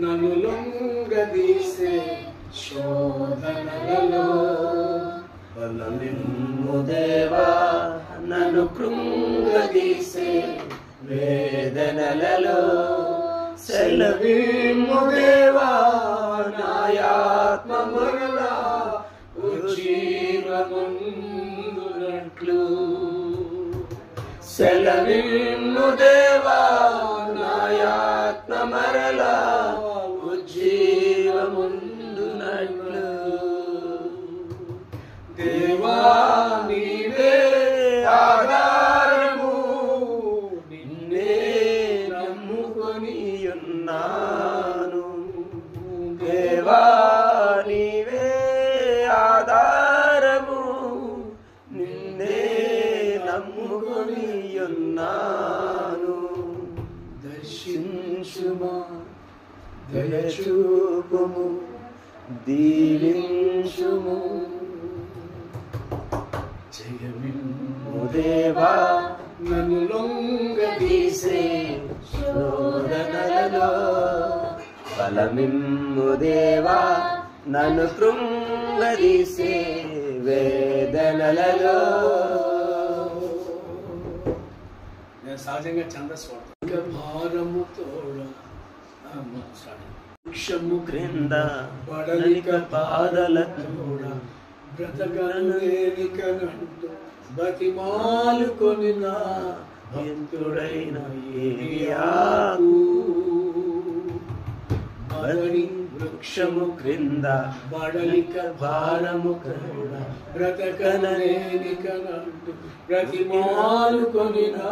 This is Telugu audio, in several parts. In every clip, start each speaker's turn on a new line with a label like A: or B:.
A: నన్ను లొంగదీసే శోధనలలో.
B: బలమిమ్ము దేవా నన్ను కృంగదీసే వేదనలలో. సెలవిమ్ము దేవా నాయాత్మ మరలా ఉజ్జీవముందునట్లు. సెలవిమ్ము దేవా నాయాత్మ మరలా ఉజ్జీవముందునట్లు.
A: దేవా నీవే ఆధారము,
B: నిన్నే నమ్ముకొని ఉన్నాను. దేవా నీవే ఆధారము, నిన్నే నమ్ముకొని ఉన్నాను. దర్శించుమా దయచూపుము, దీవించుము. జయమిమ్ము దేవా
A: నన్ను
B: లొంగదీసే శోధనలలో. బలమిమ్ము దేవా నన్ను కృంగదీసే వేదనలలో.
A: నేను సహజంగా ఛందస్సు వాడతాను. భారము తోడ వృక్షము
B: క్రింద పడలిక పాదల తోడ
A: బ్రతకనులేనికనంటూ బతిమాలుకొని నా
B: భక్తుడైన ఏలియాకు. బలి వృక్షము క్రింద బడలిక భారము క్రింద
A: బ్రతకనులేనికనంటూ బ్రతిమాలుకొని నా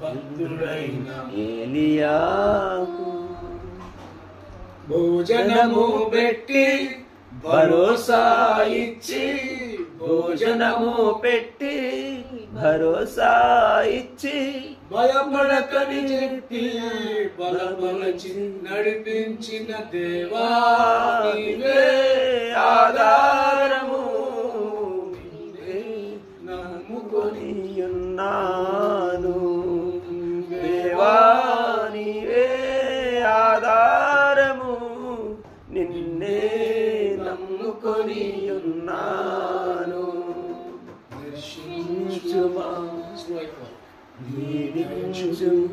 A: భక్తుడైన
B: ఏలియాకు.
A: భోజనము పెట్టి
B: భరోసా ఇచ్చి, భోజనము పెట్టి భరోసా ఇచ్చి,
A: భయపడకని చెప్పి బలపరచి నడిపించిన దేవా నీవే
B: ఆధారము, నిన్నే నమ్ముకొని ఉన్నాను. దేవా నీవే ఆధారము, నిన్నే నమ్ముకొని ఉన్నాను. దర్శించుమా దీవించుము,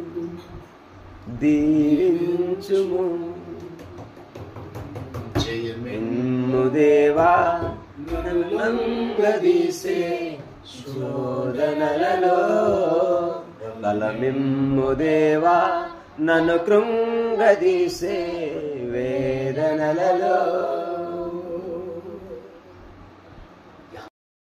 B: దీవించుము. జయమిమ్ము దేవా నన్ను లొంగదీసే శోధనలలో. బలమిమ్ము దేవా నన్ను కృంగదీసే వేదనలలో.